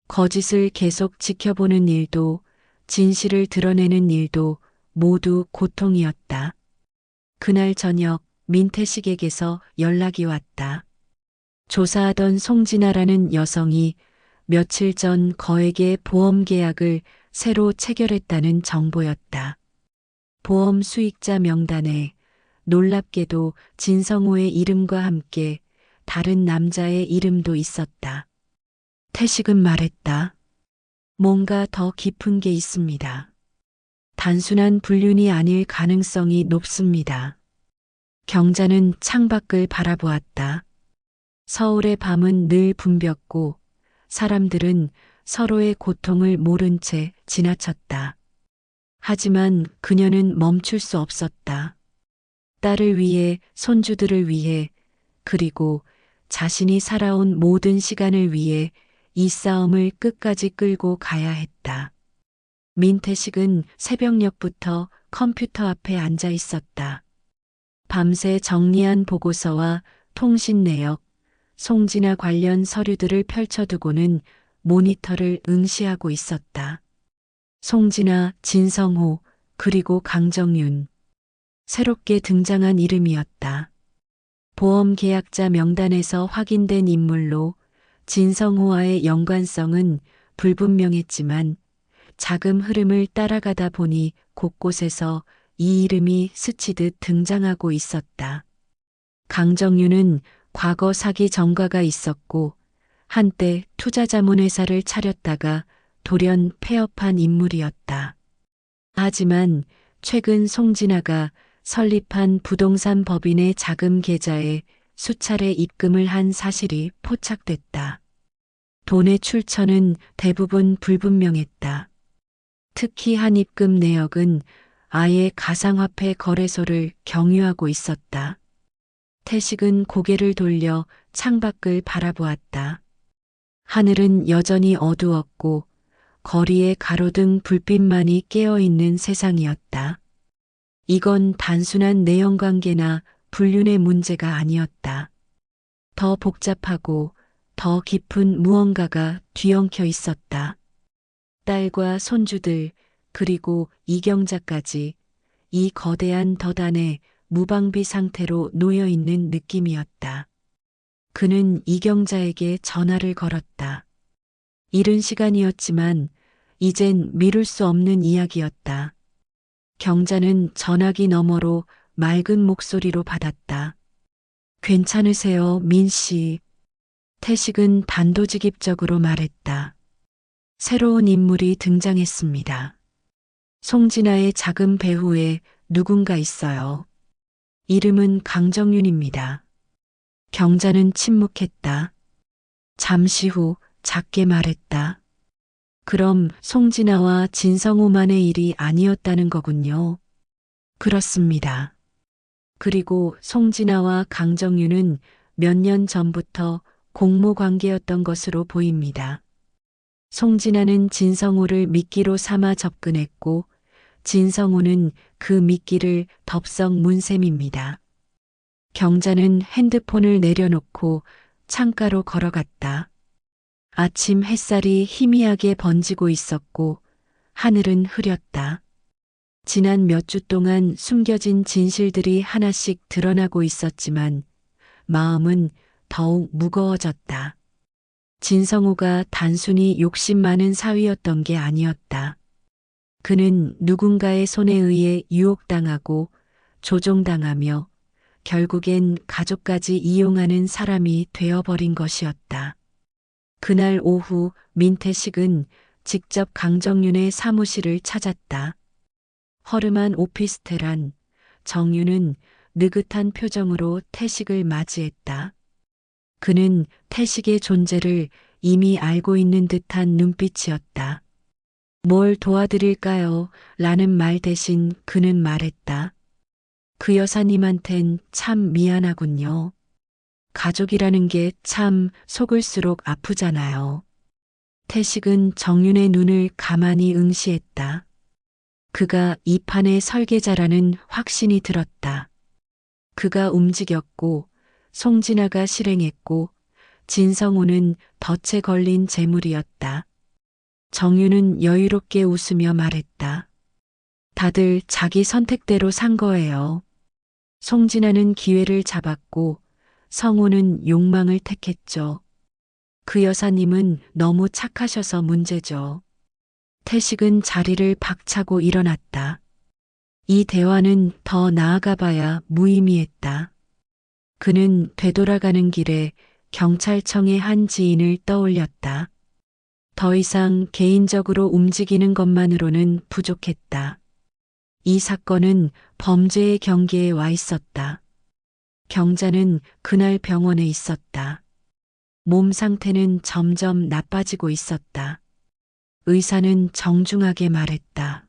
거짓을 계속 지켜보는 일도 진실을 드러내는 일도 모두 고통이었다. 그날 저녁 민태식에게서 연락이 왔다. 조사하던 송진아라는 여성이 며칠 전 거액의 보험 계약을 새로 체결했다는 정보였다. 보험 수익자 명단에 놀랍게도 진성호의 이름과 함께 다른 남자의 이름도 있었다. 태식은 말했다. 뭔가 더 깊은 게 있습니다. 단순한 불륜이 아닐 가능성이 높습니다. 경자는 창밖을 바라보았다. 서울의 밤은 늘 붐볐고 사람들은 서로의 고통을 모른 채 지나쳤다. 하지만 그녀는 멈출 수 없었다. 딸을 위해, 손주들을 위해, 그리고 자신이 살아온 모든 시간을 위해 이 싸움을 끝까지 끌고 가야 했다. 민태식은 새벽녘부터 컴퓨터 앞에 앉아 있었다. 밤새 정리한 보고서와 통신 내역, 송진아 관련 서류들을 펼쳐두고는 모니터를 응시하고 있었다. 송진아, 진성호, 그리고 강정윤. 새롭게 등장한 이름이었다. 보험 계약자 명단에서 확인된 인물로 진성호와의 연관성은 불분명했지만 자금 흐름을 따라가다 보니 곳곳에서 이 이름이 스치듯 등장하고 있었다. 강정윤은 과거 사기 전과가 있었고 한때 투자자문회사를 차렸다가 돌연 폐업한 인물이었다. 하지만 최근 송진아가 설립한 부동산 법인의 자금 계좌에 수차례 입금을 한 사실이 포착됐다. 돈의 출처는 대부분 불분명했다. 특히 한 입금 내역은 아예 가상화폐 거래소를 경유하고 있었다. 태식은 고개를 돌려 창밖을 바라보았다. 하늘은 여전히 어두웠고 거리에 가로등 불빛만이 깨어있는 세상이었다. 이건 단순한 내연관계나 불륜의 문제가 아니었다. 더 복잡하고 더 깊은 무언가가 뒤엉켜 있었다. 딸과 손주들 그리고 이경자까지 이 거대한 덫안에 무방비 상태로 놓여 있는 느낌이었다. 그는 이경자에게 전화를 걸었다. 이른 시간이었지만 이젠 미룰 수 없는 이야기였다. 경자는 전화기 너머로 맑은 목소리로 받았다. 괜찮으세요, 민 씨? 태식은 단도직입적으로 말했다. 새로운 인물이 등장했습니다. 송진아의 작은 배후에 누군가 있어요. 이름은 강정윤입니다. 경자는 침묵했다. 잠시 후 작게 말했다. 그럼 송진아와 진성우만의 일이 아니었다는 거군요. 그렇습니다. 그리고 송진아와 강정윤은 몇 년 전부터 공모 관계였던 것으로 보입니다. 송진아는 진성우를 미끼로 삼아 접근했고 진성우는 그 미끼를 덥석 문 셈입니다. 경자는 핸드폰을 내려놓고 창가로 걸어갔다. 아침 햇살이 희미하게 번지고 있었고 하늘은 흐렸다. 지난 몇 주 동안 숨겨진 진실들이 하나씩 드러나고 있었지만 마음은 더욱 무거워졌다. 진성우가 단순히 욕심 많은 사위였던 게 아니었다. 그는 누군가의 손에 의해 유혹당하고 조종당하며 결국엔 가족까지 이용하는 사람이 되어버린 것이었다. 그날 오후 민태식은 직접 강정윤의 사무실을 찾았다. 허름한 오피스텔 안 정윤은 느긋한 표정으로 태식을 맞이했다. 그는 태식의 존재를 이미 알고 있는 듯한 눈빛이었다. 뭘 도와드릴까요? 라는 말 대신 그는 말했다. 그 여사님한텐 참 미안하군요. 가족이라는 게 참 속을수록 아프잖아요. 태식은 정윤의 눈을 가만히 응시했다. 그가 이 판의 설계자라는 확신이 들었다. 그가 움직였고 송진아가 실행했고 진성우는 덫에 걸린 재물이었다. 정윤은 여유롭게 웃으며 말했다. 다들 자기 선택대로 산 거예요. 송진아는 기회를 잡았고 성우는 욕망을 택했죠. 그 여사님은 너무 착하셔서 문제죠. 태식은 자리를 박차고 일어났다. 이 대화는 더 나아가 봐야 무의미했다. 그는 되돌아가는 길에 경찰청의 한 지인을 떠올렸다. 더 이상 개인적으로 움직이는 것만으로는 부족했다. 이 사건은 범죄의 경계에 와 있었다. 경자는 그날 병원에 있었다. 몸 상태는 점점 나빠지고 있었다. 의사는 정중하게 말했다.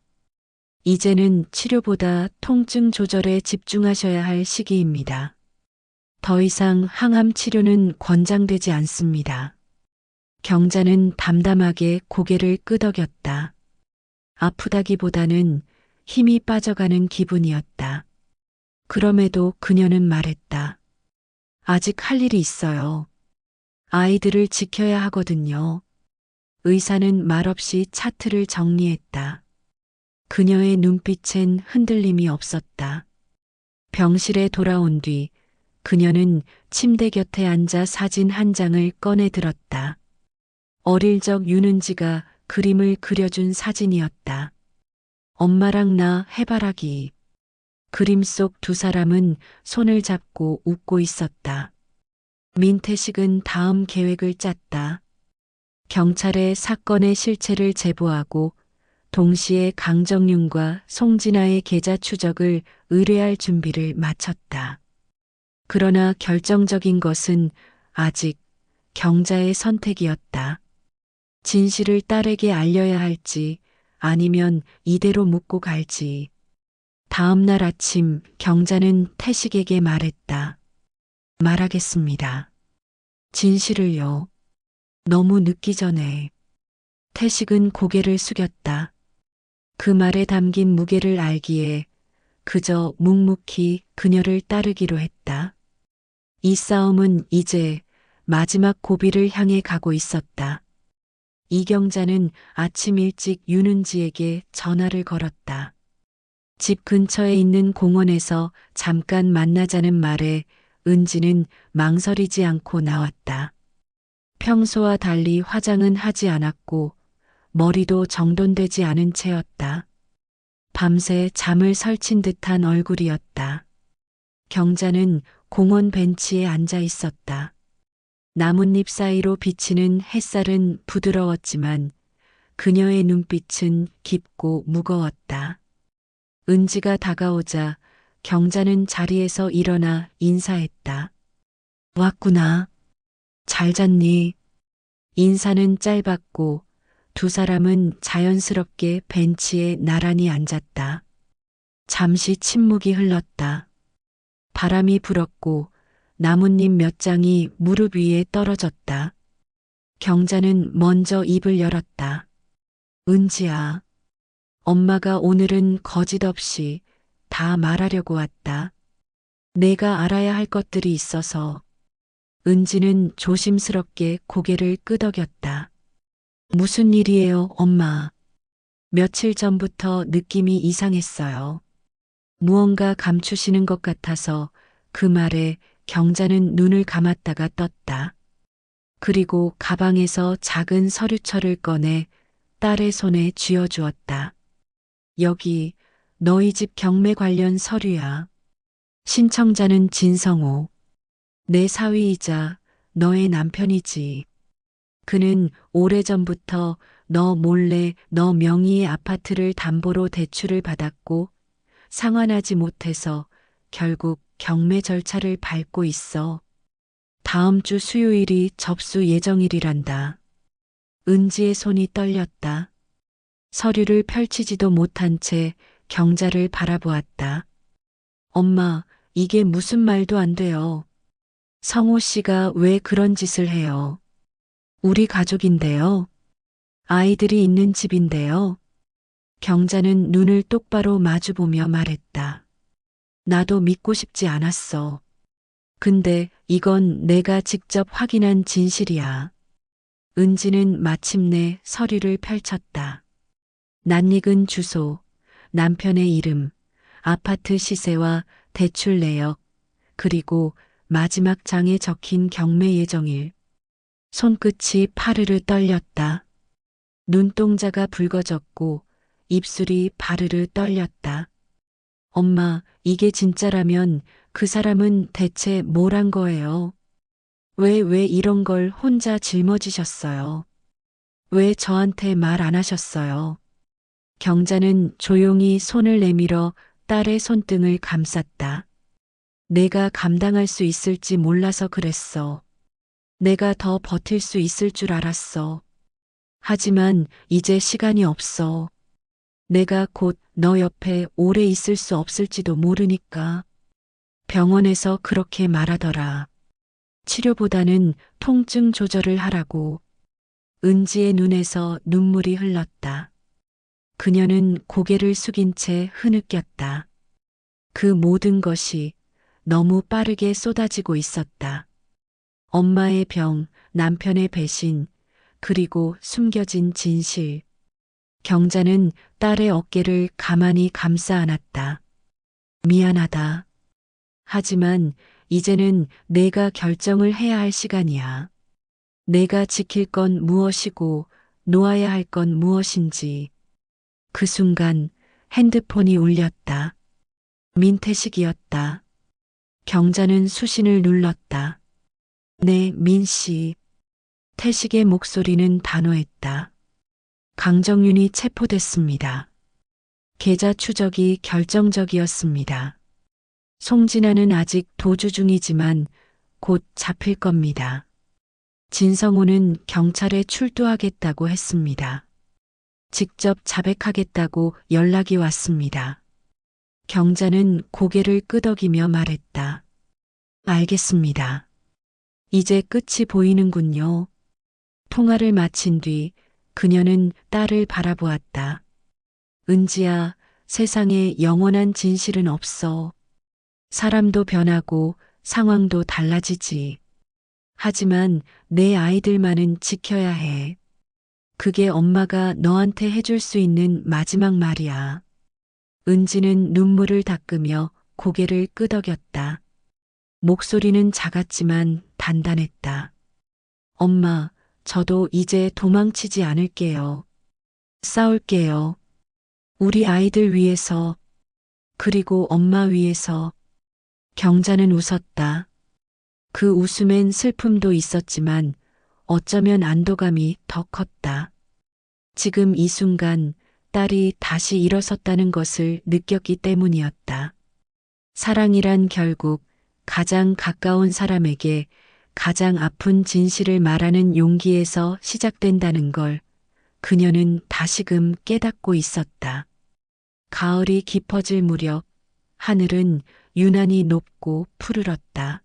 이제는 치료보다 통증 조절에 집중하셔야 할 시기입니다. 더 이상 항암 치료는 권장되지 않습니다. 경자는 담담하게 고개를 끄덕였다. 아프다기보다는 힘이 빠져가는 기분이었다. 그럼에도 그녀는 말했다. 아직 할 일이 있어요. 아이들을 지켜야 하거든요. 의사는 말없이 차트를 정리했다. 그녀의 눈빛엔 흔들림이 없었다. 병실에 돌아온 뒤 그녀는 침대 곁에 앉아 사진 한 장을 꺼내 들었다. 어릴 적 윤은지가 그림을 그려준 사진이었다. 엄마랑 나 해바라기. 그림 속 두 사람은 손을 잡고 웃고 있었다. 민태식은 다음 계획을 짰다. 경찰에 사건의 실체를 제보하고 동시에 강정윤과 송진아의 계좌 추적을 의뢰할 준비를 마쳤다. 그러나 결정적인 것은 아직 경자의 선택이었다. 진실을 딸에게 알려야 할지 아니면 이대로 묻고 갈지. 다음 날 아침 경자는 태식에게 말했다. 말하겠습니다. 진실을요. 너무 늦기 전에. 태식은 고개를 숙였다. 그 말에 담긴 무게를 알기에 그저 묵묵히 그녀를 따르기로 했다. 이 싸움은 이제 마지막 고비를 향해 가고 있었다. 이경자는 아침 일찍 윤은지에게 전화를 걸었다. 집 근처에 있는 공원에서 잠깐 만나자는 말에 은지는 망설이지 않고 나왔다. 평소와 달리 화장은 하지 않았고 머리도 정돈되지 않은 채였다. 밤새 잠을 설친 듯한 얼굴이었다. 경자는 공원 벤치에 앉아 있었다. 나뭇잎 사이로 비치는 햇살은 부드러웠지만 그녀의 눈빛은 깊고 무거웠다. 은지가 다가오자 경자는 자리에서 일어나 인사했다. 왔구나. 잘 잤니? 인사는 짧았고 두 사람은 자연스럽게 벤치에 나란히 앉았다. 잠시 침묵이 흘렀다. 바람이 불었고 나뭇잎 몇 장이 무릎 위에 떨어졌다. 경자는 먼저 입을 열었다. 은지야, 엄마가 오늘은 거짓 없이 다 말하려고 왔다. 내가 알아야 할 것들이 있어서. 은지는 조심스럽게 고개를 끄덕였다. 무슨 일이에요, 엄마? 며칠 전부터 느낌이 이상했어요. 무언가 감추시는 것 같아서 그 말에 경자는 눈을 감았다가 떴다. 그리고 가방에서 작은 서류철을 꺼내 딸의 손에 쥐어주었다. 여기 너희 집 경매 관련 서류야. 신청자는 진성호. 내 사위이자 너의 남편이지. 그는 오래전부터 너 몰래 너 명의의 아파트를 담보로 대출을 받았고 상환하지 못해서 결국 경매 절차를 밟고 있어. 다음 주 수요일이 접수 예정일이란다. 은지의 손이 떨렸다. 서류를 펼치지도 못한 채 경자를 바라보았다. 엄마, 이게 무슨 말도 안 돼요. 성호 씨가 왜 그런 짓을 해요? 우리 가족인데요. 아이들이 있는 집인데요. 경자는 눈을 똑바로 마주보며 말했다. 나도 믿고 싶지 않았어. 근데 이건 내가 직접 확인한 진실이야. 은지는 마침내 서류를 펼쳤다. 낯익은 주소, 남편의 이름, 아파트 시세와 대출 내역, 그리고 마지막 장에 적힌 경매 예정일. 손끝이 파르르 떨렸다. 눈동자가 붉어졌고 입술이 바르르 떨렸다. 엄마, 이게 진짜라면 그 사람은 대체 뭘 한 거예요? 왜 이런 걸 혼자 짊어지셨어요? 왜 저한테 말 안 하셨어요? 경자는 조용히 손을 내밀어 딸의 손등을 감쌌다. 내가 감당할 수 있을지 몰라서 그랬어. 내가 더 버틸 수 있을 줄 알았어. 하지만 이제 시간이 없어. 내가 곧 너 옆에 오래 있을 수 없을지도 모르니까. 병원에서 그렇게 말하더라. 치료보다는 통증 조절을 하라고. 은지의 눈에서 눈물이 흘렀다. 그녀는 고개를 숙인 채 흐느꼈다. 그 모든 것이 너무 빠르게 쏟아지고 있었다. 엄마의 병, 남편의 배신, 그리고 숨겨진 진실. 경자는 딸의 어깨를 가만히 감싸 안았다. 미안하다. 하지만 이제는 내가 결정을 해야 할 시간이야. 내가 지킬 건 무엇이고 놓아야 할 건 무엇인지. 그 순간 핸드폰이 울렸다. 민태식이었다. 경자는 수신을 눌렀다. 네, 민 씨. 태식의 목소리는 단호했다. 강정윤이 체포됐습니다. 계좌 추적이 결정적이었습니다. 송진아는 아직 도주 중이지만 곧 잡힐 겁니다. 진성호는 경찰에 출두하겠다고 했습니다. 직접 자백하겠다고 연락이 왔습니다. 경자는 고개를 끄덕이며 말했다. 알겠습니다. 이제 끝이 보이는군요. 통화를 마친 뒤 그녀는 딸을 바라보았다. 은지야, 세상에 영원한 진실은 없어. 사람도 변하고 상황도 달라지지. 하지만 내 아이들만은 지켜야 해. 그게 엄마가 너한테 해줄 수 있는 마지막 말이야. 은지는 눈물을 닦으며 고개를 끄덕였다. 목소리는 작았지만 단단했다. 엄마, 저도 이제 도망치지 않을게요. 싸울게요. 우리 아이들 위해서, 그리고 엄마 위해서. 경자는 웃었다. 그 웃음엔 슬픔도 있었지만 어쩌면 안도감이 더 컸다. 지금 이 순간 딸이 다시 일어섰다는 것을 느꼈기 때문이었다. 사랑이란 결국 가장 가까운 사람에게 가장 아픈 진실을 말하는 용기에서 시작된다는 걸 그녀는 다시금 깨닫고 있었다. 가을이 깊어질 무렵 하늘은 유난히 높고 푸르렀다.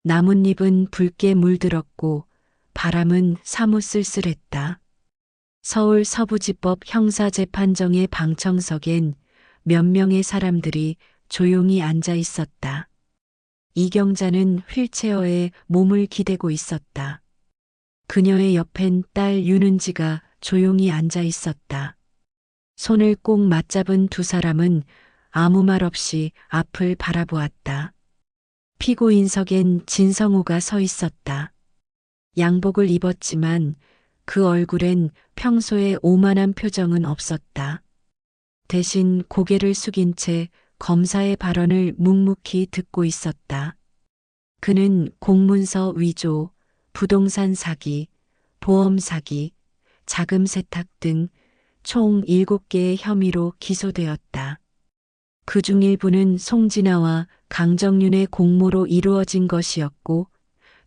나뭇잎은 붉게 물들었고 바람은 사뭇 쓸쓸했다. 서울 서부지법 형사재판정의 방청석엔 몇 명의 사람들이 조용히 앉아 있었다. 이경자는 휠체어에 몸을 기대고 있었다. 그녀의 옆엔 딸 윤은지가 조용히 앉아 있었다. 손을 꼭 맞잡은 두 사람은 아무 말 없이 앞을 바라보았다. 피고인석엔 진성호가 서 있었다. 양복을 입었지만 그 얼굴엔 평소에 오만한 표정은 없었다. 대신 고개를 숙인 채 검사의 발언을 묵묵히 듣고 있었다. 그는 공문서 위조, 부동산 사기, 보험 사기, 자금 세탁 등 총 7개의 혐의로 기소되었다. 그중 일부는 송진아와 강정윤의 공모로 이루어진 것이었고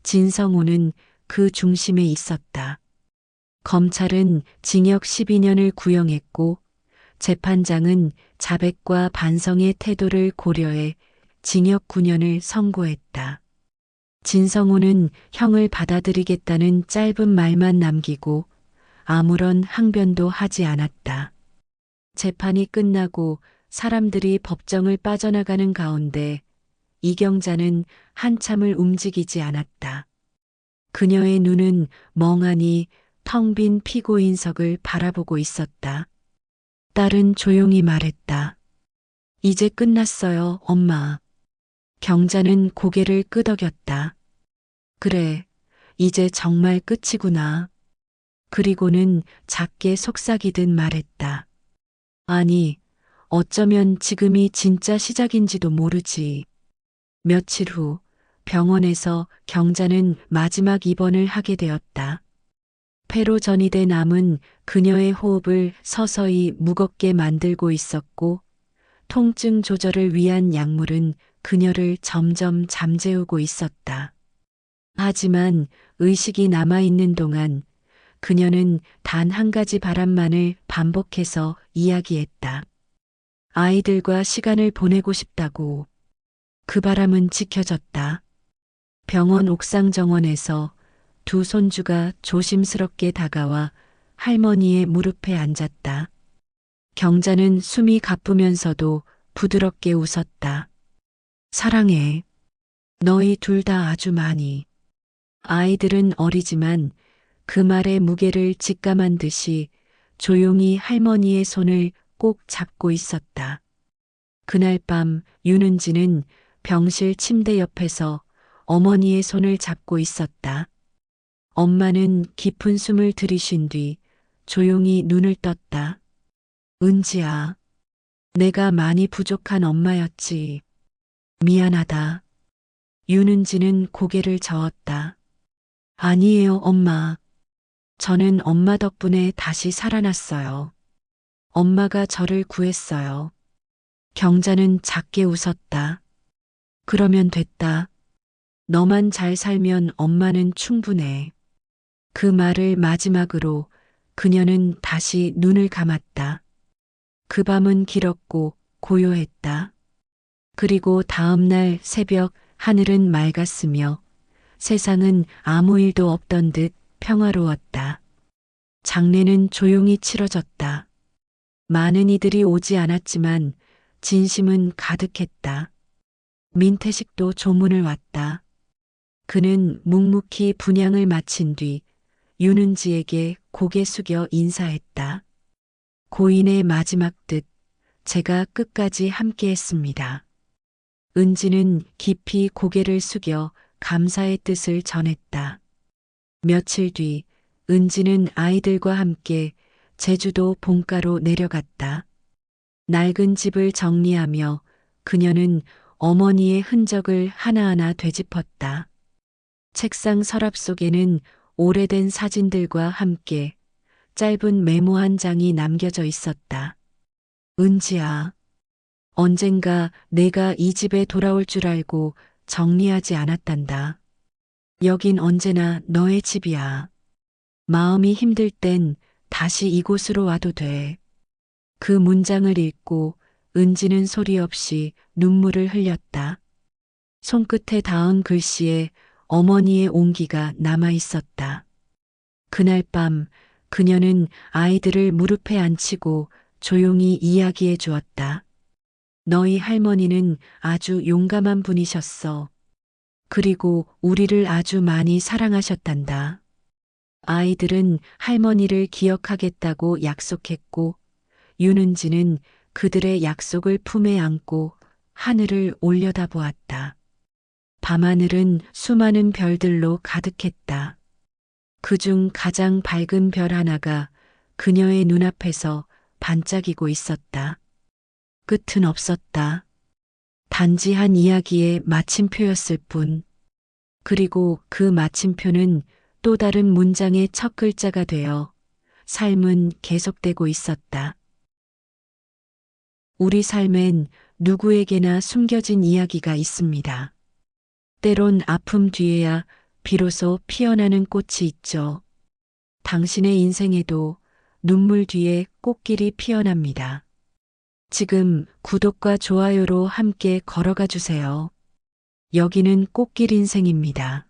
진성호는 그 중심에 있었다. 검찰은 징역 12년을 구형했고 재판장은 자백과 반성의 태도를 고려해 징역 9년을 선고했다. 진성호는 형을 받아들이겠다는 짧은 말만 남기고 아무런 항변도 하지 않았다. 재판이 끝나고 사람들이 법정을 빠져나가는 가운데 이경자는 한참을 움직이지 않았다. 그녀의 눈은 멍하니 텅 빈 피고인석을 바라보고 있었다. 딸은 조용히 말했다. 이제 끝났어요, 엄마. 경자는 고개를 끄덕였다. 그래, 이제 정말 끝이구나. 그리고는 작게 속삭이듯 말했다. 아니, 어쩌면 지금이 진짜 시작인지도 모르지. 며칠 후 병원에서 경자는 마지막 입원을 하게 되었다. 폐로 전이돼 남은 그녀의 호흡을 서서히 무겁게 만들고 있었고 통증 조절을 위한 약물은 그녀를 점점 잠재우고 있었다. 하지만 의식이 남아있는 동안 그녀는 단 한 가지 바람만을 반복해서 이야기했다. 아이들과 시간을 보내고 싶다고. 그 바람은 지켜졌다. 병원 옥상 정원에서 두 손주가 조심스럽게 다가와 할머니의 무릎에 앉았다. 경자는 숨이 가쁘면서도 부드럽게 웃었다. 사랑해. 너희 둘 다 아주 많이. 아이들은 어리지만 그 말의 무게를 직감한 듯이 조용히 할머니의 손을 꼭 잡고 있었다. 그날 밤 윤은지는 병실 침대 옆에서 어머니의 손을 잡고 있었다. 엄마는 깊은 숨을 들이쉰 뒤 조용히 눈을 떴다. 은지야, 내가 많이 부족한 엄마였지. 미안하다. 윤은지는 고개를 저었다. 아니에요, 엄마. 저는 엄마 덕분에 다시 살아났어요. 엄마가 저를 구했어요. 경자는 작게 웃었다. 그러면 됐다. 너만 잘 살면 엄마는 충분해. 그 말을 마지막으로 그녀는 다시 눈을 감았다. 그 밤은 길었고 고요했다. 그리고 다음 날 새벽 하늘은 맑았으며 세상은 아무 일도 없던 듯 평화로웠다. 장례는 조용히 치러졌다. 많은 이들이 오지 않았지만 진심은 가득했다. 민태식도 조문을 왔다. 그는 묵묵히 분향을 마친 뒤 윤은지에게 고개 숙여 인사했다. 고인의 마지막 뜻, 제가 끝까지 함께했습니다. 은지는 깊이 고개를 숙여 감사의 뜻을 전했다. 며칠 뒤 은지는 아이들과 함께 제주도 본가로 내려갔다. 낡은 집을 정리하며 그녀는 어머니의 흔적을 하나하나 되짚었다. 책상 서랍 속에는 오래된 사진들과 함께 짧은 메모 한 장이 남겨져 있었다. 은지야, 언젠가 내가 이 집에 돌아올 줄 알고 정리하지 않았단다. 여긴 언제나 너의 집이야. 마음이 힘들 땐 다시 이곳으로 와도 돼. 그 문장을 읽고 은지는 소리 없이 눈물을 흘렸다. 손끝에 닿은 글씨에 어머니의 온기가 남아 있었다. 그날 밤 그녀는 아이들을 무릎에 앉히고 조용히 이야기해 주었다. 너희 할머니는 아주 용감한 분이셨어. 그리고 우리를 아주 많이 사랑하셨단다. 아이들은 할머니를 기억하겠다고 약속했고 윤은지는 그들의 약속을 품에 안고 하늘을 올려다보았다. 밤하늘은 수많은 별들로 가득했다. 그중 가장 밝은 별 하나가 그녀의 눈앞에서 반짝이고 있었다. 끝은 없었다. 단지 한 이야기의 마침표였을 뿐. 그리고 그 마침표는 또 다른 문장의 첫 글자가 되어 삶은 계속되고 있었다. 우리 삶엔 누구에게나 숨겨진 이야기가 있습니다. 때론 아픔 뒤에야 비로소 피어나는 꽃이 있죠. 당신의 인생에도 눈물 뒤에 꽃길이 피어납니다. 지금 구독과 좋아요로 함께 걸어가 주세요. 여기는 꽃길 인생입니다.